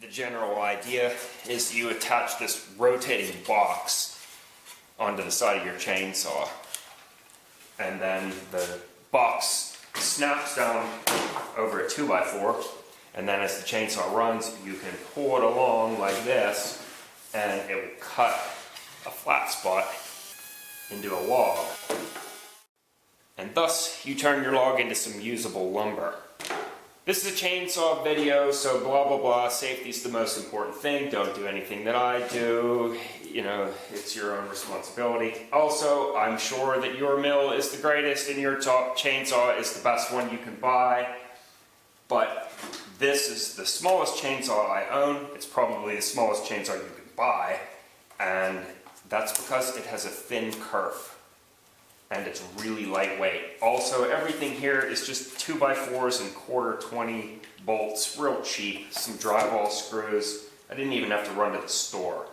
The general idea is you attach this rotating box onto the side of your chainsaw, and then the box snaps down over a 2x4, and then as the chainsaw runs you can pull it along like this and it will cut a flat spot into a log, and thus you turn your log into some usable lumber. This is a chainsaw video, so blah blah blah, safety's the most important thing. Don't do anything that I do, you know, it's your own responsibility. Also, I'm sure that your mill is the greatest and your chainsaw is the best one you can buy, but this is the smallest chainsaw I own. It's probably the smallest chainsaw you can buy, and that's because it has a thin kerf and it's really lightweight. Also, everything here is just 2x4s and quarter 20 bolts, real cheap, some drywall screws. I didn't even have to run to the store,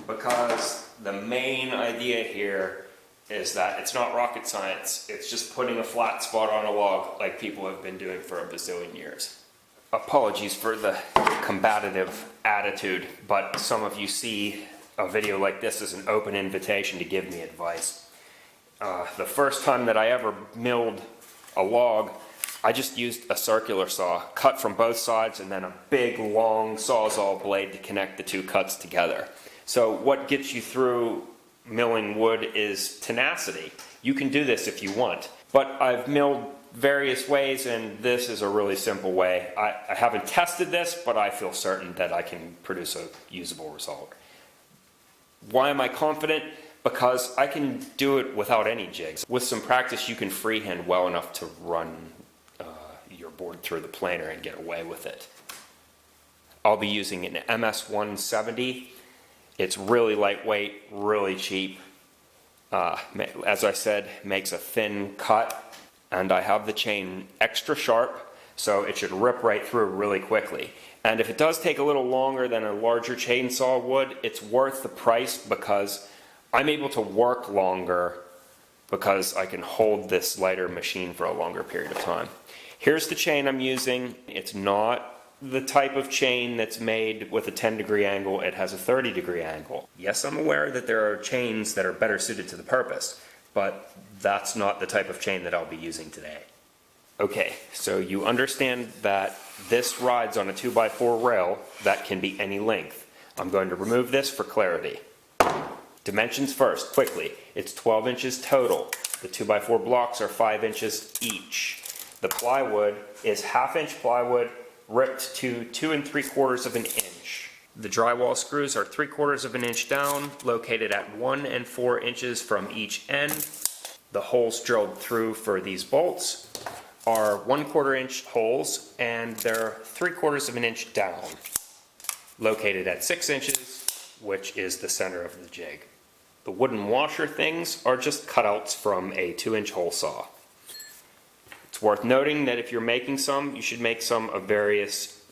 because the main idea here is that it's not rocket science. It's just putting a flat spot on a log like people have been doing for a bazillion years. Apologies for the combative attitude, but some of you see a video like this as an open invitation to give me advice. The first time that I ever milled a log, I just used a circular saw, cut from both sides, and then a big long sawzall blade to connect the two cuts together. So what gets you through milling wood is tenacity. You can do this if you want, but I've milled various ways, and this is a really simple way. I haven't tested this, but I feel certain that I can produce a usable result. Why am I confident? Because I can do it without any jigs. With some practice, you can freehand well enough to run your board through the planer and get away with it. I'll be using an MS-170. It's really lightweight, really cheap. As I said, makes a thin cut, and I have the chain extra sharp, so it should rip right through really quickly. And if it does take a little longer than a larger chainsaw would, it's worth the price, because I'm able to work longer because I can hold this lighter machine for a longer period of time. Here's the chain I'm using. It's not the type of chain that's made with a 10-degree angle. It has a 30-degree angle. Yes, I'm aware that there are chains that are better suited to the purpose, but that's not the type of chain that I'll be using today. Okay, so you understand that this rides on a 2x4 rail that can be any length. I'm going to remove this for clarity. Dimensions first, quickly. It's 12 inches total. The 2x4 blocks are 5 inches each. The plywood is 1/2 inch plywood ripped to 2 3/4 of an inch. The drywall screws are 3/4 of an inch down, located at 1 4 inches from each end. The holes drilled through for these bolts are 1/4 inch holes, and they're 3/4 of an inch down, located at 6 inches, which is the center of the jig. The wooden washer things are just cutouts from a 2-inch hole saw. It's worth noting that if you're making some, you should make some of various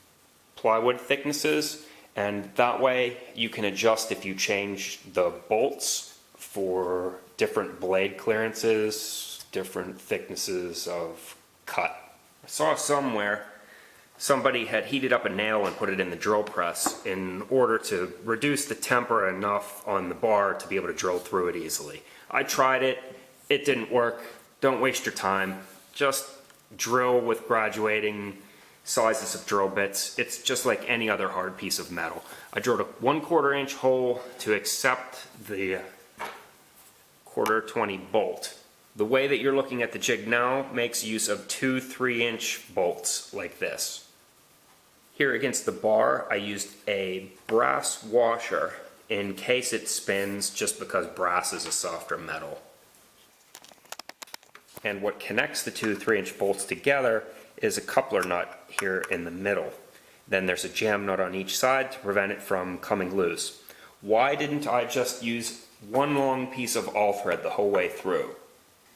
plywood thicknesses, and that way you can adjust if you change the bolts for different blade clearances, different thicknesses of cut. I saw somewhere somebody had heated up a nail and put it in the drill press in order to reduce the temper enough on the bar to be able to drill through it easily. I tried it, it didn't work. Don't waste your time. Just drill with graduating sizes of drill bits. It's just like any other hard piece of metal. I drilled a 1/4 inch hole to accept the 1/4 20 bolt. The way that you're looking at the jig now makes use of 2 3-inch bolts like this. Here against the bar, I used a brass washer in case it spins, just because brass is a softer metal. And what connects the 2 3-inch bolts together is a coupler nut here in the middle. Then there's a jam nut on each side to prevent it from coming loose. Why didn't I just use one long piece of all thread the whole way through?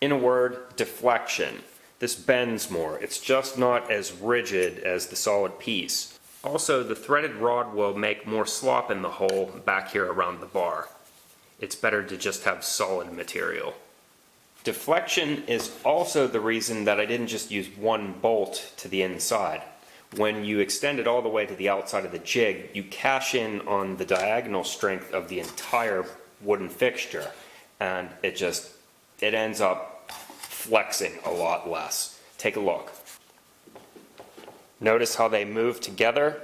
In a word, deflection. This bends more. It's just not as rigid as the solid piece. Also, the threaded rod will make more slop in the hole back here around the bar. It's better to just have solid material. Deflection is also the reason that I didn't just use one bolt to the inside. when you extend it all the way to the outside of the jig, you cash in on the diagonal strength of the entire wooden fixture, and it ends up flexing a lot less. Take a look. Notice how they move together.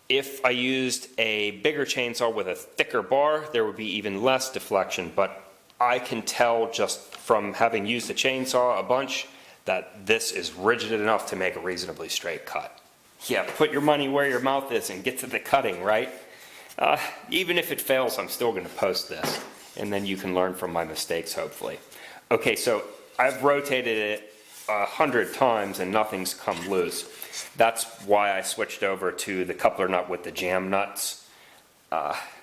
If I used a bigger chainsaw with a thicker bar, there would be even less deflection, but I can tell just from having used the chainsaw a bunch that this is rigid enough to make a reasonably straight cut. Yeah, put your money where your mouth is and get to the cutting, right? Even if it fails, I'm still going to post this, and then you can learn from my mistakes, hopefully. Okay, so I've rotated it 100 times and nothing's come loose. That's why I switched over to the coupler nut with the jam nuts,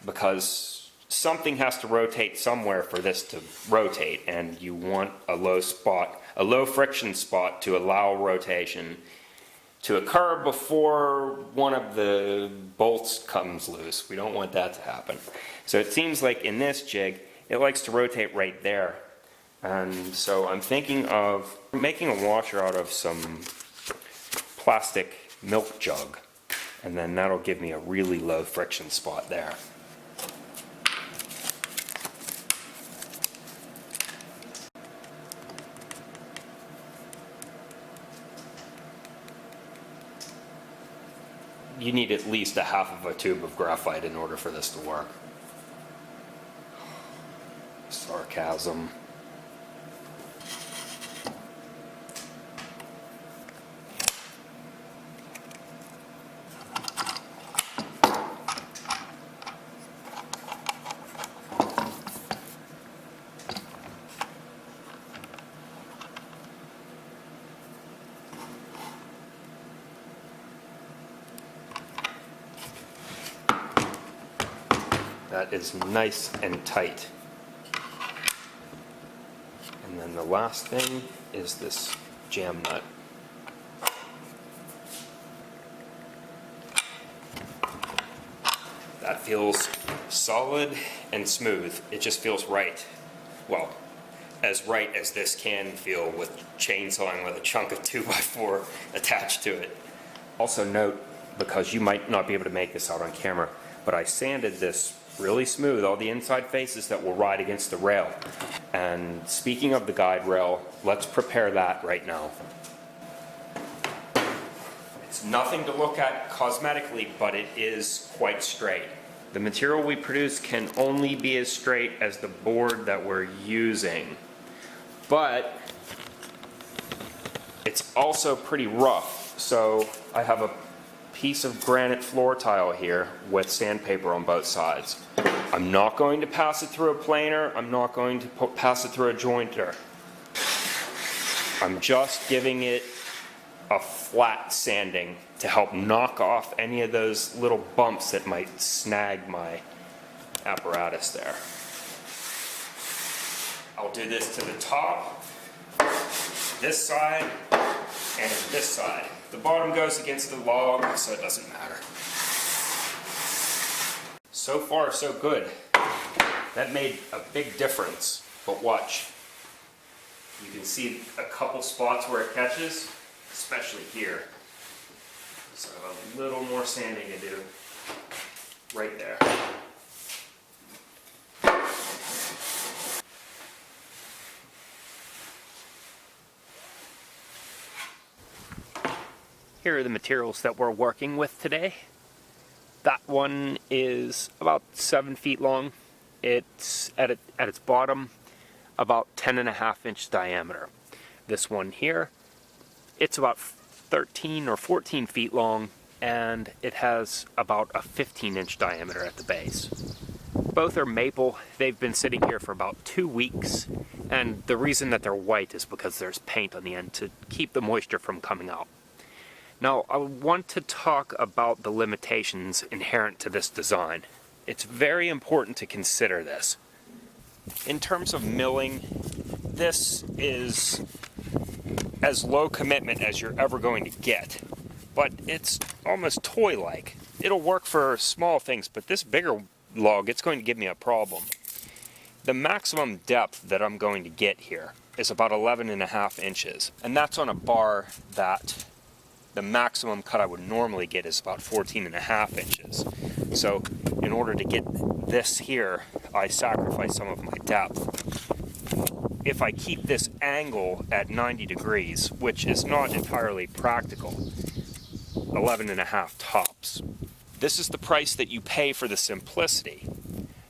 because something has to rotate somewhere for this to rotate, and you want a low friction spot to allow rotation to occur before one of the bolts comes loose. We don't want that to happen. So it seems like in this jig, it likes to rotate right there. And so I'm thinking of making a washer out of some plastic milk jug, and then that'll give me a really low friction spot there. You need at least a half of a tube of graphite in order for this to work. Sarcasm. That is nice and tight. And then the last thing is this jam nut. That feels solid and smooth. It just feels right. Well, as right as this can feel with chainsawing with a chunk of 2x4 attached to it. Also note, because you might not be able to make this out on camera, but I sanded this really smooth, all the inside faces that will ride against the rail. And speaking of the guide rail, let's prepare that right now. It's nothing to look at cosmetically, but it is quite straight. The material we produce can only be as straight as the board that we're using. But it's also pretty rough, so I have a piece of granite floor tile here with sandpaper on both sides. I'm not going to pass it through a planer. I'm not going to pass it through a jointer. I'm just giving it a flat sanding to help knock off any of those little bumps that might snag my apparatus there. I'll do this to the top, this side, and this side. The bottom goes against the log, so it doesn't matter. So far, so good. That made a big difference, but watch. You can see a couple spots where it catches, especially here. So a little more sanding to do right there. Here are the materials that we're working with today. That one is about 7 feet long. It's at its bottom about 10.5-inch diameter. This one here, it's about 13 or 14 feet long, and it has about a 15-inch diameter at the base. Both are maple. They've been sitting here for about 2 weeks, and the reason that they're white is because there's paint on the end to keep the moisture from coming out. Now, I want to talk about the limitations inherent to this design. It's very important to consider this. In terms of milling, this is as low commitment as you're ever going to get, but it's almost toy-like. It'll work for small things, but this bigger log, it's going to give me a problem. The maximum depth that I'm going to get here is about 11.5 inches, and that's on a bar that the maximum cut I would normally get is about 14.5 inches. So in order to get this here, I sacrifice some of my depth. If I keep this angle at 90 degrees, which is not entirely practical, 11.5 tops. This is the price that you pay for the simplicity.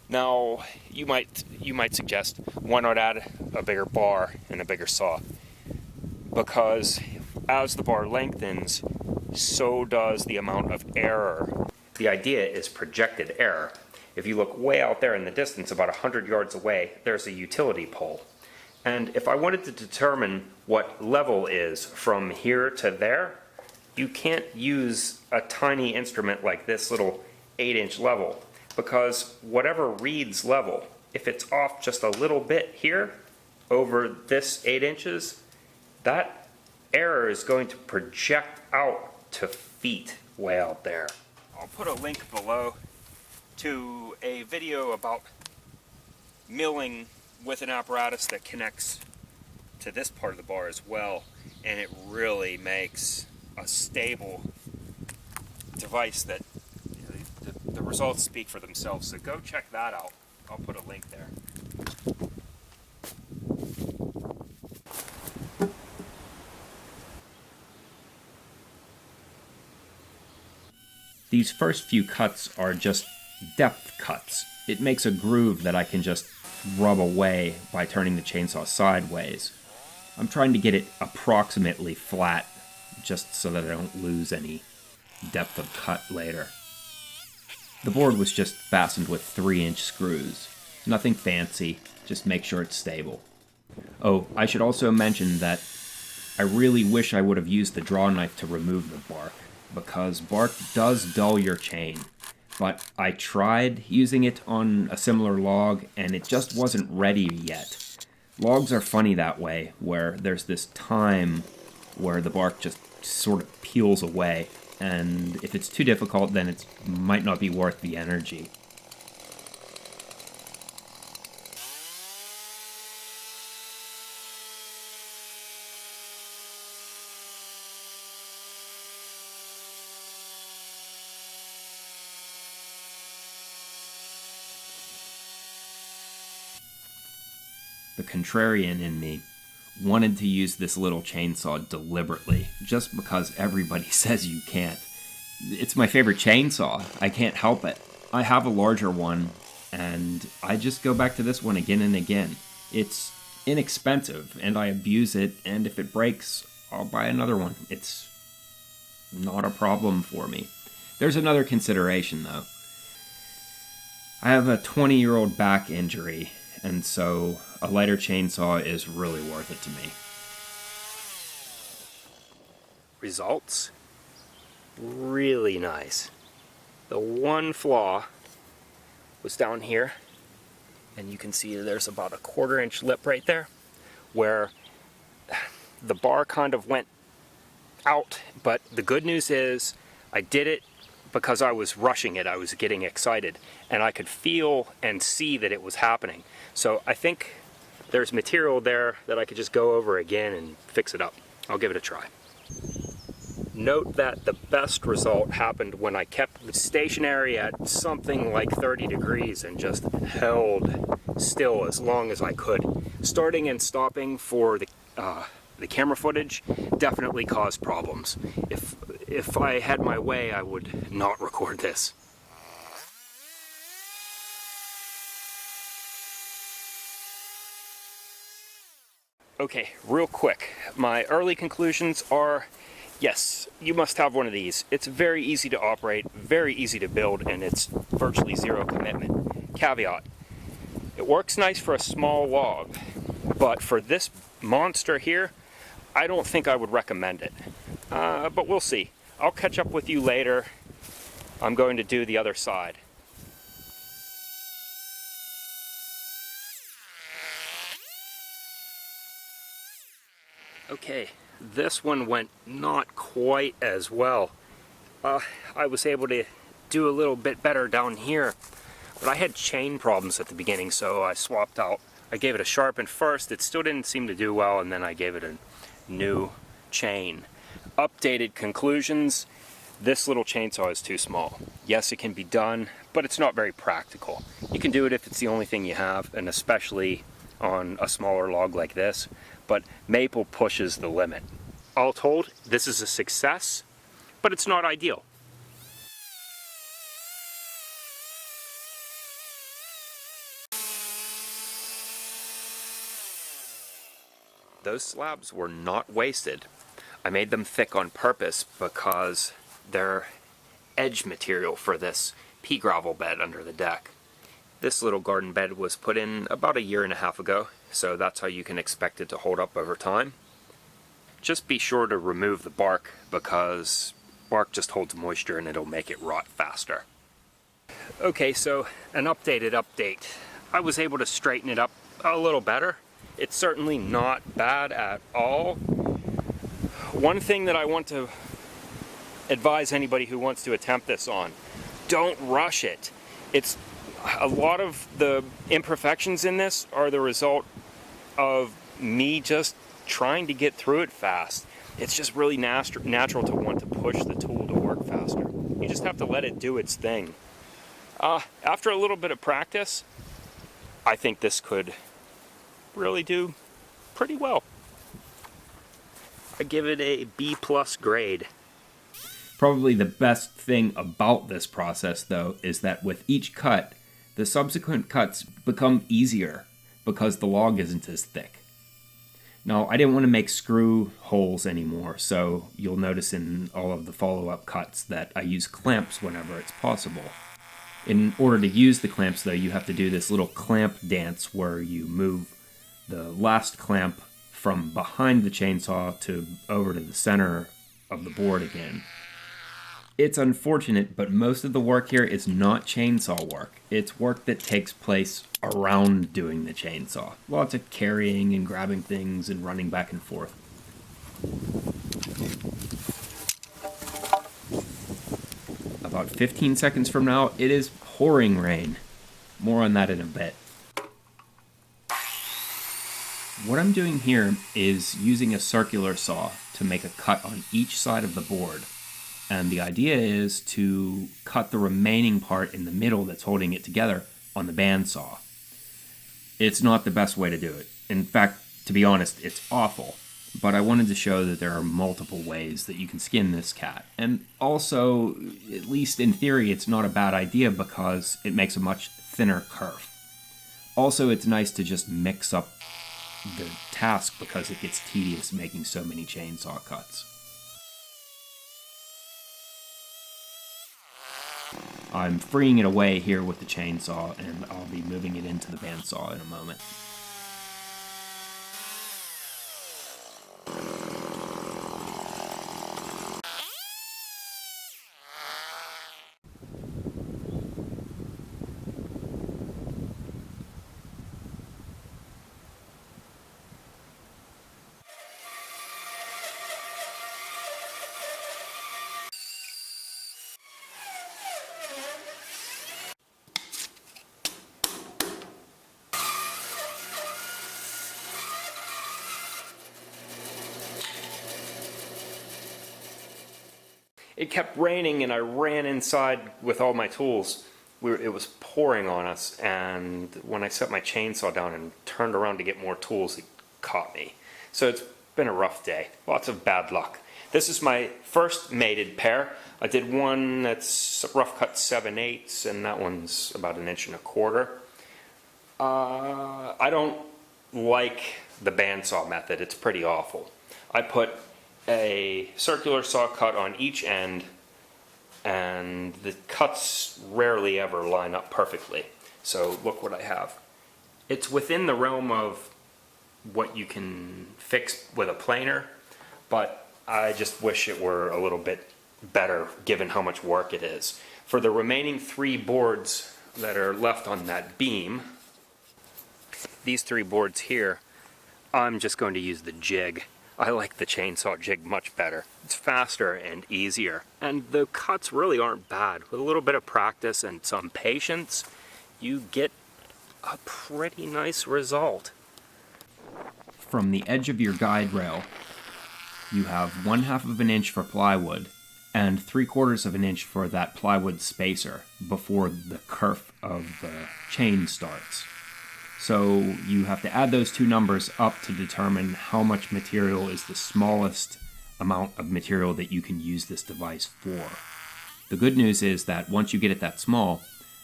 Now, you might suggest, why not add a bigger bar and a bigger saw? Because as the bar lengthens, so does the amount of error. The idea is projected error. If you look way out there in the distance, about 100 yards away, there's a utility pole. And if I wanted to determine what level is from here to there, you can't use a tiny instrument like this little 8-inch level, because whatever reads level, if it's off just a little bit here over this 8 inches, that error is going to project out to feet way out there. I'll put a link below to a video about milling with an apparatus that connects to this part of the bar as well, and it really makes a stable device that the results speak for themselves. So go check that out. I'll put a link there. These first few cuts are just depth cuts. It makes a groove that I can just rub away by turning the chainsaw sideways. I'm trying to get it approximately flat just so that I don't lose any depth of cut later. The board was just fastened with 3-inch screws. Nothing fancy, just make sure it's stable. Oh, I should also mention that I really wish I would have used the draw knife to remove the bark, because bark does dull your chain. But I tried using it on a similar log, and it just wasn't ready yet. Logs are funny that way, where there's this time where the bark just sort of peels away, and if it's too difficult, then it might not be worth the energy. The contrarian in me wanted to use this little chainsaw deliberately, just because everybody says you can't. It's my favorite chainsaw. I can't help it. I have a larger one, and I just go back to this one again and again. It's inexpensive, and I abuse it, and if it breaks, I'll buy another one. It's not a problem for me. There's another consideration, though. I have a 20-year-old back injury, and so a lighter chainsaw is really worth it to me. Results? Really nice. The one flaw was down here, and you can see there's about a 1/4-inch lip right there, where the bar kind of went out, but the good news is I did it because I was rushing it. I was getting excited, and I could feel and see that it was happening. So I think there's material there that I could just go over again and fix it up. I'll give it a try. Note that the best result happened when I kept it stationary at something like 30 degrees and just held still as long as I could. Starting and stopping for the camera footage definitely caused problems. If I had my way, I would not record this. Okay, real quick, my early conclusions are, yes, you must have one of these. It's very easy to operate, very easy to build, and it's virtually zero commitment. Caveat, it works nice for a small log, but for this monster here, I don't think I would recommend it. But we'll see. I'll catch up with you later. I'm going to do the other side. Okay, this one went not quite as well. I was able to do a little bit better down here, but I had chain problems at the beginning, so I swapped out. I gave it a sharpen first. It still didn't seem to do well, and then I gave it a new chain. Updated conclusions. This little chainsaw is too small. Yes, it can be done, but it's not very practical. You can do it if it's the only thing you have, and especially on a smaller log like this, but maple pushes the limit. All told, this is a success, but it's not ideal. Those slabs were not wasted. I made them thick on purpose because they're edge material for this pea gravel bed under the deck. This little garden bed was put in about 1.5 years ago, so that's how you can expect it to hold up over time. Just be sure to remove the bark, because bark just holds moisture and it'll make it rot faster. Okay, so an updated update. I was able to straighten it up a little better. It's certainly not bad at all. One thing that I want to advise anybody who wants to attempt this on, don't rush it. It's a lot of the imperfections in this are the result of me just trying to get through it fast. It's just really natural to want to push the tool to work faster. You just have to let it do its thing. After a little bit of practice, I think this could really do pretty well. I give it a B+ grade. Probably the best thing about this process, though, is that with each cut, the subsequent cuts become easier because the log isn't as thick. Now, I didn't want to make screw holes anymore, so you'll notice in all of the follow-up cuts that I use clamps whenever it's possible. In order to use the clamps, though, you have to do this little clamp dance where you move the last clamp from behind the chainsaw to over to the center of the board again. It's unfortunate, but most of the work here is not chainsaw work. It's work that takes place around doing the chainsaw. Lots of carrying and grabbing things and running back and forth. About 15 seconds from now, it is pouring rain. More on that in a bit. What I'm doing here is using a circular saw to make a cut on each side of the board. And the idea is to cut the remaining part in the middle that's holding it together on the bandsaw. It's not the best way to do it. In fact, to be honest, it's awful. But I wanted to show that there are multiple ways that you can skin this cat. And also, at least in theory, it's not a bad idea because it makes a much thinner kerf. Also, it's nice to just mix up the task because it gets tedious making so many chainsaw cuts. I'm freeing it away here with the chainsaw, and I'll be moving it into the bandsaw in a moment. It kept raining and I ran inside with all my tools. It was pouring on us, and when I set my chainsaw down and turned around to get more tools, it caught me. So it's been a rough day. Lots of bad luck. This is my first mated pair. I did one that's rough cut 7/8, and that one's about 1.25 inches. I don't like the bandsaw method. It's pretty awful. I put a circular saw cut on each end, and the cuts rarely ever line up perfectly. So look what I have. It's within the realm of what you can fix with a planer, but I just wish it were a little bit better given how much work it is. For the remaining 3 boards that are left on that beam, these 3 boards here, I'm just going to use the jig. I like the chainsaw jig much better. It's faster and easier, and the cuts really aren't bad. With a little bit of practice and some patience, you get a pretty nice result. From the edge of your guide rail, you have 1/2 of an inch for plywood and 3/4 of an inch for that plywood spacer before the kerf of the chain starts. So you have to add those two numbers up to determine how much material is the smallest amount of material that you can use this device for. The good news is that once you get it that small,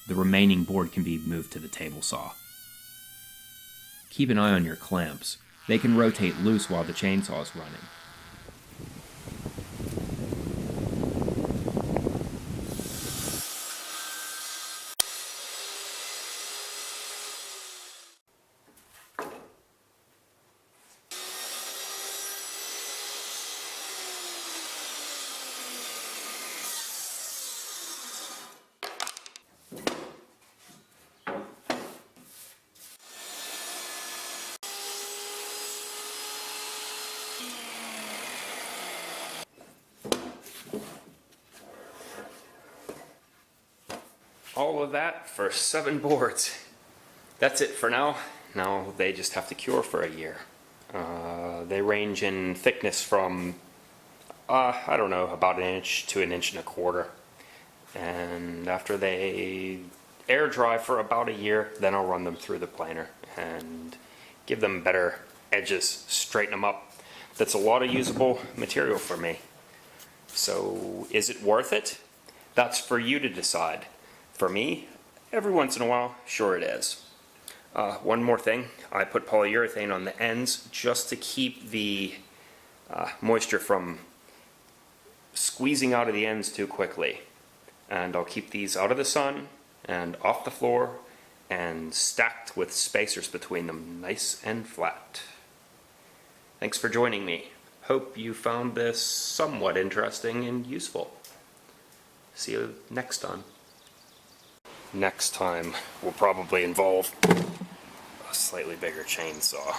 the remaining board can be moved to the table saw. Keep an eye on your clamps. They can rotate loose while the chainsaw is running. All of that for 7 boards. That's it for now. Now they just have to cure for a year. They range in thickness from, I don't know, about 1 inch to 1.25 inches. And after they air dry for about a year, then I'll run them through the planer and give them better edges, straighten them up. That's a lot of usable material for me. So is it worth it? That's for you to decide. For me, every once in a while, sure it is. One more thing, I put polyurethane on the ends just to keep the moisture from squeezing out of the ends too quickly. And I'll keep these out of the sun and off the floor and stacked with spacers between them, nice and flat. Thanks for joining me. Hope you found this somewhat interesting and useful. See you next time. Next time will probably involve a slightly bigger chainsaw.